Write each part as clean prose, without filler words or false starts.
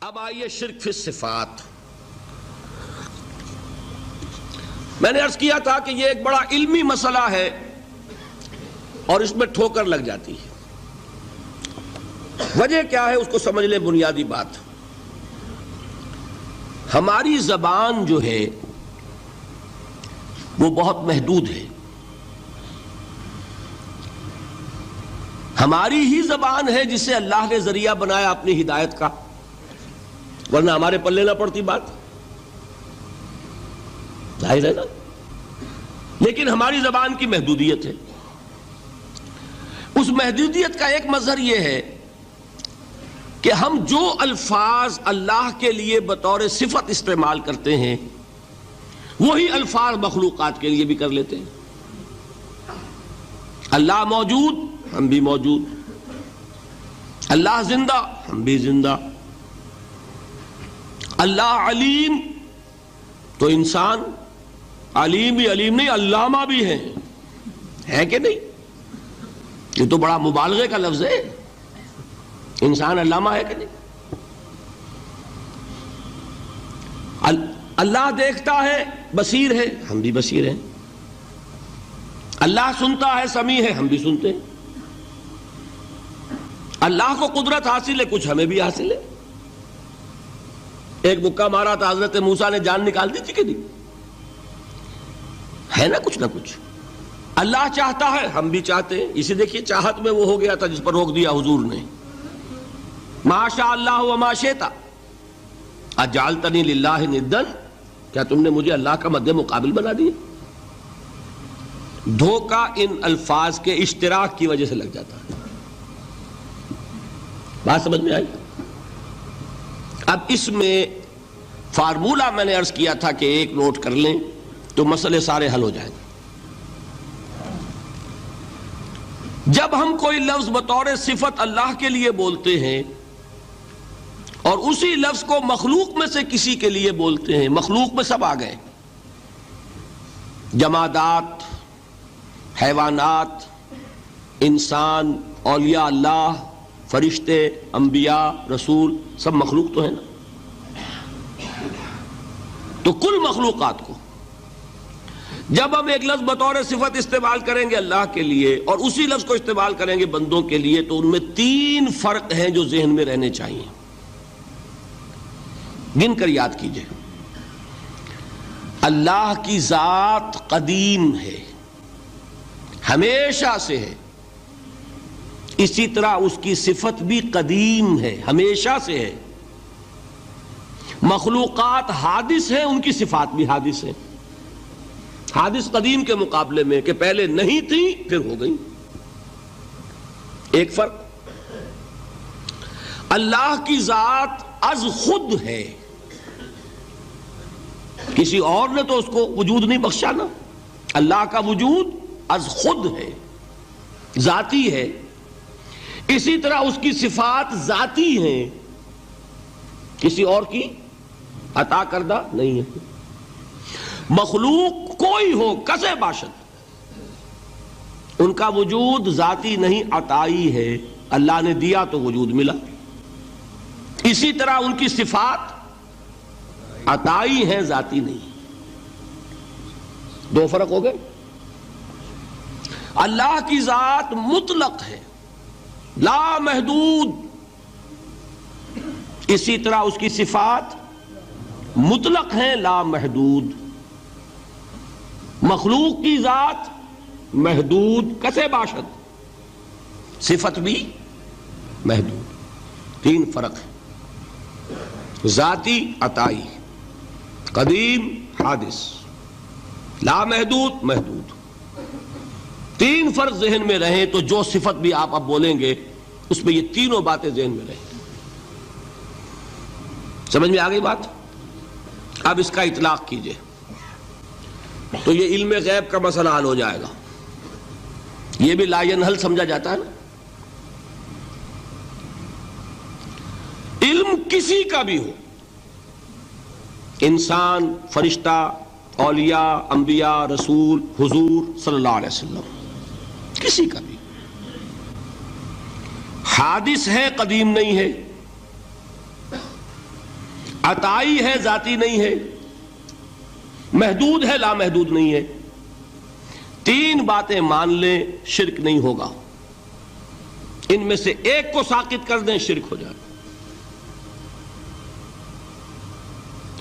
اب آئیے شرک فی الصفات۔ میں نے عرض کیا تھا کہ یہ ایک بڑا علمی مسئلہ ہے اور اس میں ٹھوکر لگ جاتی ہے۔ وجہ کیا ہے اس کو سمجھ لیں۔ بنیادی بات، ہماری زبان جو ہے وہ بہت محدود ہے۔ ہماری ہی زبان ہے جسے اللہ نے ذریعہ بنایا اپنی ہدایت کا، ورنہ ہمارے پلے نہ پڑتی بات، ظاہر ہے نا۔ لیکن ہماری زبان کی محدودیت ہے۔ اس محدودیت کا ایک مظہر یہ ہے کہ ہم جو الفاظ اللہ کے لیے بطور صفت استعمال کرتے ہیں وہی الفاظ مخلوقات کے لیے بھی کر لیتے ہیں۔ اللہ موجود، ہم بھی موجود۔ اللہ زندہ، ہم بھی زندہ۔ اللہ علیم، تو انسان علیم بھی علیم نہیں، علامہ بھی ہے کہ نہیں؟ یہ تو بڑا مبالغے کا لفظ ہے۔ انسان علامہ ہے کہ نہیں؟ اللہ دیکھتا ہے، بصیر ہے، ہم بھی بصیر ہیں۔ اللہ سنتا ہے، سمیع ہے، ہم بھی سنتے ہیں۔ اللہ کو قدرت حاصل ہے، کچھ ہمیں بھی حاصل ہے۔ ایک مکہ مارا تھا حضرت موسیٰ نے، جان نکال دی تھی کہ نہیں؟ ہے نا کچھ نہ کچھ۔ اللہ چاہتا ہے، ہم بھی چاہتے ہیں۔ اسے دیکھیے چاہت میں وہ ہو گیا تھا جس پر روک دیا حضور نے۔ ما شاء اللہ وما شئت اجعلتنی للہ ندا، کیا تم نے مجھے اللہ کا مد مقابل بنا دیا؟ دھوکہ ان الفاظ کے اشتراک کی وجہ سے لگ جاتا ہے۔ بات سمجھ میں آئی؟ اب اس میں فارمولہ میں نے عرض کیا تھا کہ ایک نوٹ کر لیں تو مسئلے سارے حل ہو جائیں گے۔ جب ہم کوئی لفظ بطور صفت اللہ کے لیے بولتے ہیں اور اسی لفظ کو مخلوق میں سے کسی کے لیے بولتے ہیں، مخلوق میں سب آ گئے، جمادات، حیوانات، انسان، اولیاء اللہ، فرشتے، انبیاء، رسول، سب مخلوق تو ہے نا۔ تو کل مخلوقات کو جب ہم ایک لفظ بطور صفت استعمال کریں گے اللہ کے لیے اور اسی لفظ کو استعمال کریں گے بندوں کے لیے، تو ان میں تین فرق ہیں جو ذہن میں رہنے چاہیے۔ گن کر یاد کیجئے۔ اللہ کی ذات قدیم ہے، ہمیشہ سے ہے۔ اسی طرح اس کی صفت بھی قدیم ہے، ہمیشہ سے ہے۔ مخلوقات حادث ہیں، ان کی صفات بھی حادث ہیں۔ حادث قدیم کے مقابلے میں کہ پہلے نہیں تھی پھر ہو گئی۔ ایک فرق، اللہ کی ذات از خود ہے، کسی اور نے تو اس کو وجود نہیں بخشا نا۔ اللہ کا وجود از خود ہے، ذاتی ہے۔ اسی طرح اس کی صفات ذاتی ہیں، کسی اور کی عطا کردہ نہیں ہے۔ مخلوق کوئی ہو کسے باشد، ان کا وجود ذاتی نہیں، عطائی ہے۔ اللہ نے دیا تو وجود ملا۔ اسی طرح ان کی صفات عطائی ہیں، ذاتی نہیں۔ دو فرق ہو گئے۔ اللہ کی ذات مطلق ہے، لا محدود۔ اسی طرح اس کی صفات مطلق ہیں، لا محدود۔ مخلوق کی ذات محدود، کسے باشد، صفت بھی محدود۔ تین فرق ہے، ذاتی، عطائی، قدیم، حادث، لا محدود، محدود۔ تین فرق ذہن میں رہیں تو جو صفت بھی آپ اب بولیں گے اس میں یہ تینوں باتیں ذہن میں رہیں۔ سمجھ میں آ گئی بات؟ اب اس کا اطلاق کیجئے تو یہ علم غیب کا مسئلہ حل ہو جائے گا۔ یہ بھی لا ینحل سمجھا جاتا ہے نا۔ علم کسی کا بھی ہو، انسان، فرشتہ، اولیاء، انبیاء، رسول، حضور صلی اللہ علیہ وسلم، کسی کا بھی حادث ہے، قدیم نہیں ہے۔ عطائی ہے ذاتی نہیں ہے، محدود ہے لامحدود نہیں ہے، تین باتیں مان لیں شرک نہیں ہوگا، ان میں سے ایک کو ساقط کر دیں شرک ہو جائے.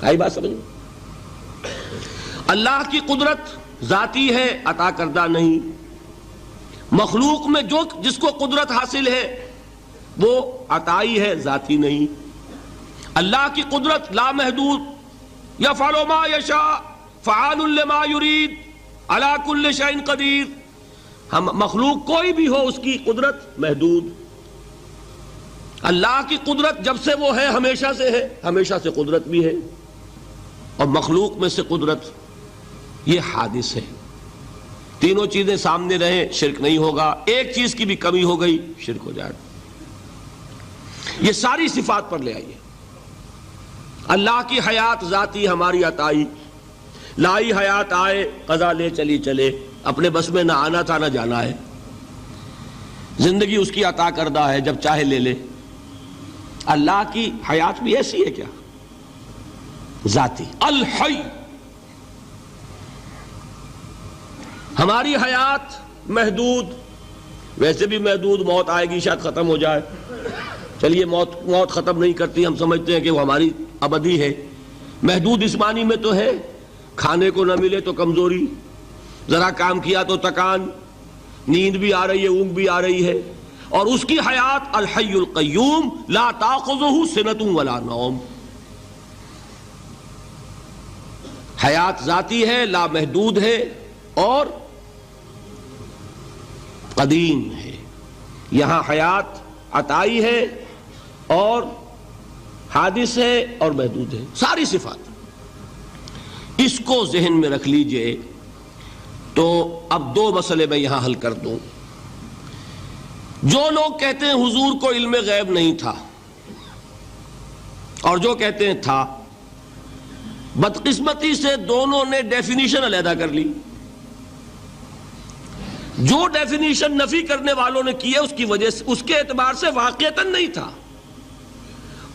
آئی بات سمجھ؟ اللہ کی قدرت ذاتی ہے، عطا کردہ نہیں. مخلوق میں جس کو قدرت حاصل ہے وہ عطائی ہے، ذاتی نہیں. اللہ کی قدرت لامحدود، یفعل ما یشاء فعال لما یرید علی کل شیء قدیر. ہم مخلوق کوئی بھی ہو اس کی قدرت محدود. اللہ کی قدرت جب سے وہ ہے ہمیشہ سے ہے، ہمیشہ سے قدرت بھی ہے. اور مخلوق میں سے قدرت یہ حادث ہے. تینوں چیزیں سامنے رہیں شرک نہیں ہوگا. ایک چیز کی بھی کمی ہو گئی شرک ہو جائے. یہ ساری صفات پر لے آئیے. اللہ کی حیات ذاتی، ہماری عطائی. لائی حیات آئے، قضا لے چلی چلے، اپنے بس میں نہ آنا تھا نہ جانا ہے. زندگی اس کی عطا کردہ ہے، جب چاہے لے لے. اللہ کی حیات بھی ایسی ہے کیا؟ ذاتی الحی. ہماری حیات محدود، ویسے بھی محدود. موت آئے گی شاید ختم ہو جائے. چلیے موت ختم نہیں کرتی، ہم سمجھتے ہیں کہ وہ ہماری ابدی ہے. محدود اس معنی میں تو ہے کھانے کو نہ ملے تو کمزوری، ذرا کام کیا تو تکان، نیند بھی آ رہی ہے، اونگ بھی آ رہی ہے. اور اس کی حیات الحی القیوم لا تاخذہ سنۃ ولا نوم. حیات ذاتی ہے، لامحدود ہے اور قدیم ہے. یہاں حیات عطائی ہے اور حادث ہے اور محدود ہے. ساری صفات اس کو ذہن میں رکھ لیجئے. تو اب دو مسئلے میں یہاں حل کر دوں. جو لوگ کہتے ہیں حضور کو علم غیب نہیں تھا اور جو کہتے ہیں تھا، بدقسمتی سے دونوں نے ڈیفینیشن علیحدہ کر لی. جو ڈیفینیشن نفی کرنے والوں نے کی ہے اس کی وجہ سے، اس کے اعتبار سے واقعتاً نہیں تھا.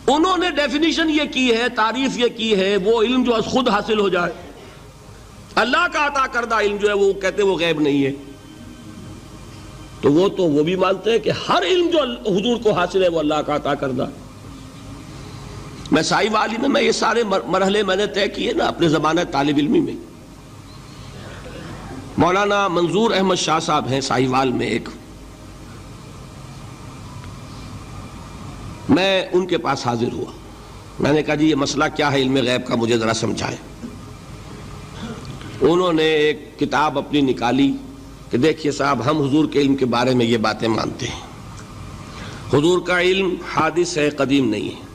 انہوں نے ڈیفینیشن یہ کی ہے، تعریف یہ کی ہے، وہ علم جو خود حاصل ہو جائے. اللہ کا عطا کردہ علم جو ہے وہ کہتے ہیں وہ غیب نہیں ہے. تو وہ بھی مانتے ہیں کہ ہر علم جو حضور کو حاصل ہے وہ اللہ کا عطا کردہ. میں سائی والی میں یہ سارے مرحلے میں نے طے کیے نا اپنے زمانہ طالب علمی میں. مولانا منظور احمد شاہ صاحب ہیں سائی وال میں ایک، میں ان کے پاس حاضر ہوا. میں نے کہا جی یہ مسئلہ کیا ہے علم غیب کا، مجھے ذرا سمجھائیں. انہوں نے ایک کتاب اپنی نکالی کہ دیکھیے صاحب، ہم حضور کے علم کے بارے میں یہ باتیں مانتے ہیں. حضور کا علم حادث ہے، قدیم نہیں ہے.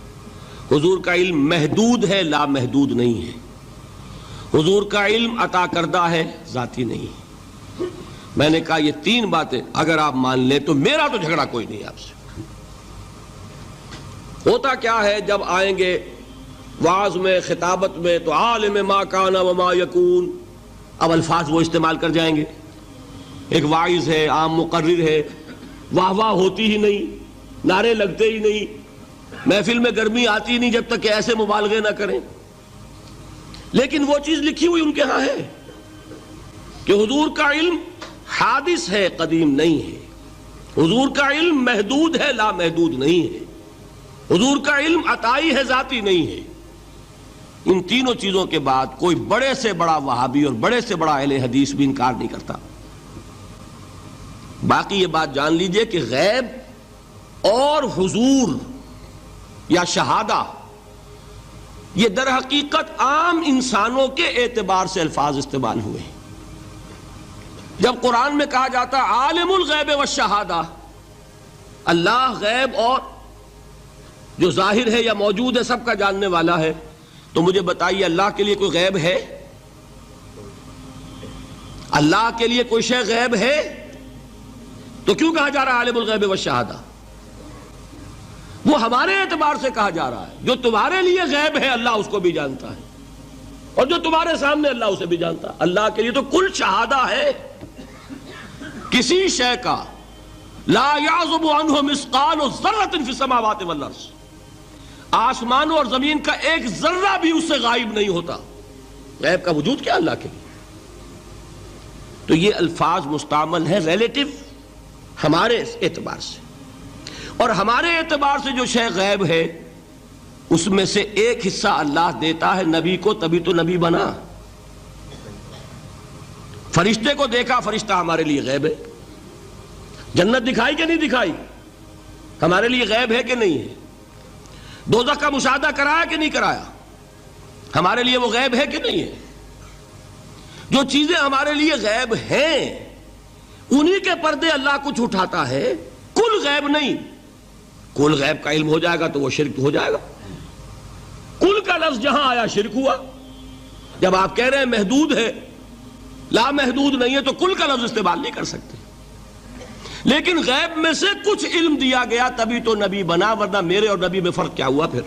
حضور کا علم محدود ہے، لامحدود نہیں ہے. حضور کا علم عطا کردہ ہے، ذاتی نہیں ہے. میں نے کہا یہ تین باتیں اگر آپ مان لیں تو میرا تو جھگڑا کوئی نہیں آپ سے. ہوتا کیا ہے جب آئیں گے وعظ میں، خطابت میں، تو عالم ما کان وما یکون، اب الفاظ وہ استعمال کر جائیں گے. ایک واعظ ہے، عام مقرر ہے، واہ واہ ہوتی ہی نہیں، نعرے لگتے ہی نہیں، محفل میں گرمی آتی نہیں جب تک کہ ایسے مبالغے نہ کریں. لیکن وہ چیز لکھی ہوئی ان کے ہاں ہے کہ حضور کا علم حادث ہے، قدیم نہیں ہے. حضور کا علم محدود ہے، لامحدود نہیں ہے. حضور کا علم عطائی ہے، ذاتی نہیں ہے. ان تینوں چیزوں کے بعد کوئی بڑے سے بڑا وہابی اور بڑے سے بڑا اہل حدیث بھی انکار نہیں کرتا. باقی یہ بات جان لیجئے کہ غیب اور حضور یا شہادہ یہ در حقیقت عام انسانوں کے اعتبار سے الفاظ استعمال ہوئے ہیں. جب قرآن میں کہا جاتا عالم الغیب والشہادہ، اللہ غیب اور جو ظاہر ہے یا موجود ہے سب کا جاننے والا ہے، تو مجھے بتائیے اللہ کے لیے کوئی غیب ہے؟ اللہ کے لیے کوئی شے غیب ہے؟ تو کیوں کہا جا رہا ہے عالم الغیب والشہادہ؟ وہ ہمارے اعتبار سے کہا جا رہا ہے. جو تمہارے لیے غیب ہے اللہ اس کو بھی جانتا ہے، اور جو تمہارے سامنے اللہ اسے بھی جانتا ہے. اللہ کے لیے تو کل شہادہ ہے. کسی شے کا لا یعزب عنہ مثقال ذرۃ فی السماوات والارض، آسمانوں اور زمین کا ایک ذرہ بھی اس سے غائب نہیں ہوتا. غیب کا وجود کیا اللہ کے لیے. تو یہ الفاظ مستعمل ہیں ریلیٹو ہمارے اعتبار سے، اور ہمارے اعتبار سے جو شے غیب ہے اس میں سے ایک حصہ اللہ دیتا ہے نبی کو، تبھی تو نبی بنا. فرشتے کو دیکھا، فرشتہ ہمارے لیے غیب ہے. جنت دکھائی کہ نہیں دکھائی، ہمارے لیے غیب ہے کہ نہیں ہے. دوزخ کا مشاہدہ کرایا کہ نہیں کرایا، ہمارے لیے وہ غیب ہے کہ نہیں ہے. جو چیزیں ہمارے لیے غیب ہیں انہی کے پردے اللہ کچھ اٹھاتا ہے. کل غیب نہیں. کل غیب کا علم ہو جائے گا تو وہ شرک ہو جائے گا. کل کا لفظ جہاں آیا شرک ہوا. جب آپ کہہ رہے ہیں محدود ہے، لا محدود نہیں ہے، تو کل کا لفظ استعمال نہیں کر سکتے. لیکن غیب میں سے کچھ علم دیا گیا تبھی تو نبی بنا، ورنہ میرے اور نبی میں فرق کیا ہوا پھر.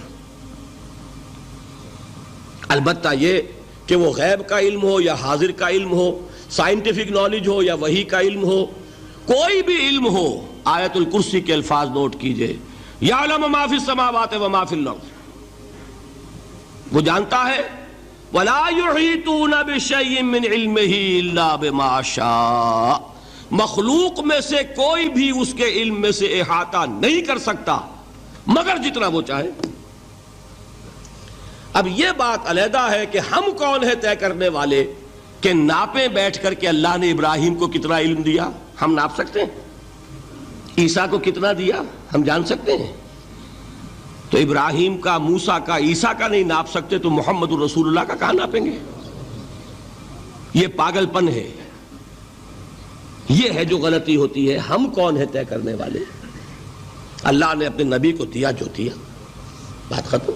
البتہ یہ کہ وہ غیب کا علم ہو یا حاضر کا علم ہو، سائنٹیفک نالج ہو یا وحی کا علم ہو، کوئی بھی علم ہو، آیت الکرسی کے الفاظ نوٹ کیجئے، یعلم ما فی السماوات و ما فی الارض. وہ جانتا ہے ولا یحیطون بشیء من علمہ الا بما شاء. مخلوق میں سے کوئی بھی اس کے علم میں سے احاطہ نہیں کر سکتا مگر جتنا وہ چاہے. اب یہ بات علیحدہ ہے کہ ہم کون ہے طے کرنے والے کہ ناپیں بیٹھ کر کہ اللہ نے ابراہیم کو کتنا علم دیا. ہم ناپ سکتے ہیں؟ عیسیٰ کو کتنا دیا ہم جان سکتے ہیں؟ تو ابراہیم کا، موسیٰ کا، عیسیٰ کا نہیں ناپ سکتے تو محمد الرسول اللہ کا کہاں ناپیں گے؟ یہ پاگل پن ہے. یہ ہے جو غلطی ہوتی ہے. ہم کون ہے طے کرنے والے؟ اللہ نے اپنے نبی کو دیا جو دیا، بات ختم.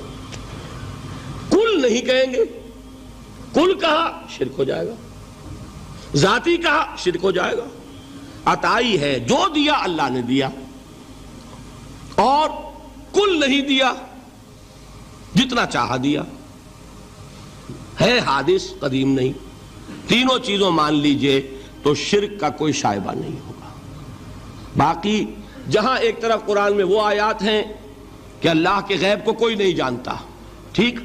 کل نہیں کہیں گے. کل کہا شرک ہو جائے گا، ذاتی کہا شرک ہو جائے گا. عطائی ہے، جو دیا اللہ نے دیا، اور کل نہیں دیا، جتنا چاہا دیا. ہے حادث، قدیم نہیں. تینوں چیزوں مان لیجئے تو شرک کا کوئی شائبہ نہیں ہوگا. باقی جہاں ایک طرف قرآن میں وہ آیات ہیں کہ اللہ کے غیب کو کوئی نہیں جانتا، ٹھیک،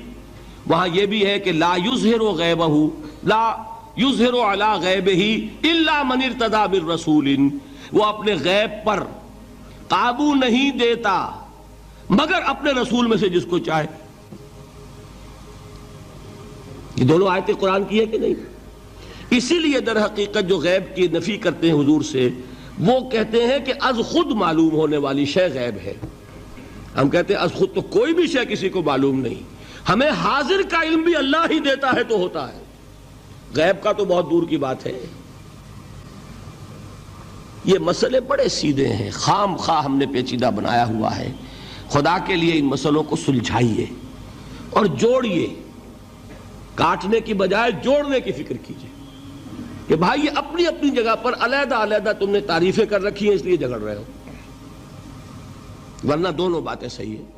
وہاں یہ بھی ہے کہ لا یظہر غیبہ، لا یظہر علی غیبہ الا من ارتضی بالرسول. وہ اپنے غیب پر قابو نہیں دیتا مگر اپنے رسول میں سے جس کو چاہے. یہ دونوں آیتیں قرآن کی ہے کہ نہیں؟ اسی لیے در حقیقت جو غیب کی نفی کرتے ہیں حضور سے، وہ کہتے ہیں کہ از خود معلوم ہونے والی شے غیب ہے. ہم کہتے ہیں از خود تو کوئی بھی شے کسی کو معلوم نہیں. ہمیں حاضر کا علم بھی اللہ ہی دیتا ہے تو ہوتا ہے. غیب کا تو بہت دور کی بات ہے. یہ مسئلے بڑے سیدھے ہیں، خام خواہ ہم نے پیچیدہ بنایا ہوا ہے. خدا کے لیے ان مسئلوں کو سلجھائیے اور جوڑیے. کاٹنے کی بجائے جوڑنے کی فکر کیجیے کہ بھائی یہ اپنی اپنی جگہ پر علیحدہ علیحدہ تم نے تعریفیں کر رکھی ہیں اس لیے جھگڑ رہے ہو، ورنہ دونوں باتیں صحیح ہیں.